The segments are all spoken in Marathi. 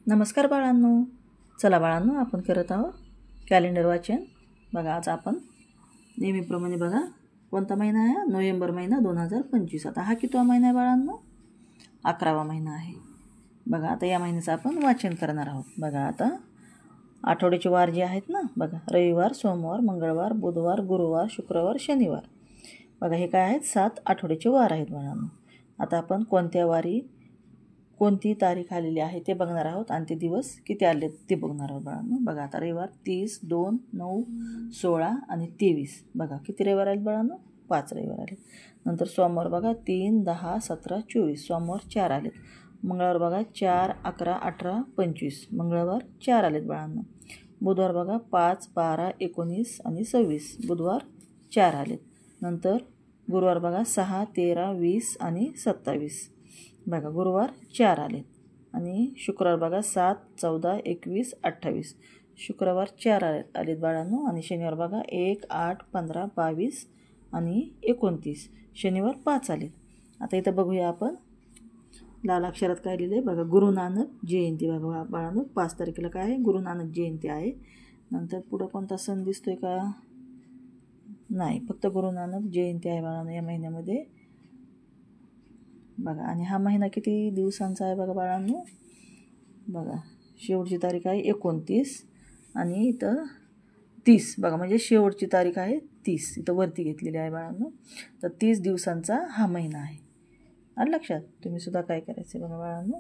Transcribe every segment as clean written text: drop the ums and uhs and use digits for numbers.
नमस्कार बाळांनो. चला बाळांनो, आपण करत आहोत कॅलेंडर वाचन. बघा, आज आपण नेहमीप्रमाणे बघा कोणता महिना आहे? नोव्हेंबर महिना 2025. आता हा कितवा महिना आहे बाळांनो? 11वा महिना आहे. बघा, आता या महिन्याचं आपण वाचन करणार आहोत. बघा, आता आठवड्याचे वार जे आहेत ना, बघा, रविवार, सोमवार, मंगळवार, बुधवार, गुरुवार, शुक्रवार, शनिवार. बघा, हे काय आहेत? 7 आठवड्याचे वार आहेत बाळांनो. आता आपण कोणत्या वारी कोणती तारीख आलेली आहे ते बघणार आहोत आणि ते दिवस किती आले ते बघणार आहोत बाळांनो. बघा, आता रविवार 30, 2, 9, 16 आणि 23. बघा, किती रविवार आले बाळांनो? 5 रविवार आले. नंतर सोमवार बघा 3, 10, 17, 24. सोमवार 4 आलेत. मंगळवार बघा 4, 11, 18, 25. मंगळवार 4 आलेत बाळांनो. बुधवार बघा 5, 12, 19 आणि 26. बुधवार 4 आलेत. नंतर गुरुवार बघा 6, 13, 20 आणि 27. बघा, गुरुवार 4 आलेत. आणि शुक्रवार बघा 7, 14, 21, 28. शुक्रवार 4 आलेत बाळांनो. आणि शनिवार बघा 1, 8, 15, 22 आणि 29. शनिवार 5 आलेत. आता इथं बघूया आपण लाल अक्षरात काय लिहिलं आहे. बघा, गुरु नानक जयंती. बघा बाळांनो, 5 तारखेला काय आहे? गुरु नानक जयंती आहे. नंतर पुढं कोणता सण दिसतोय का? नाही, फक्त गुरु नानक जयंती आहे बाळांनो या महिन्यामध्ये. बघा, आणि हा महिना किती दिवसांचा आहे बघा बाळांनो? बघा, शेवटची तारीख आहे 29 आणि इथं 30. बघा, म्हणजे शेवटची तारीख आहे 30. इथं वरती घेतलेली आहे बाळांनो. तर 30 दिवसांचा हा महिना आहे. आणि लक्षात तुम्ही सुद्धा काय करायचं बघा बाळांनो,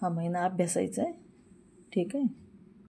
हा महिना अभ्यासायचा आहे. ठीक आहे.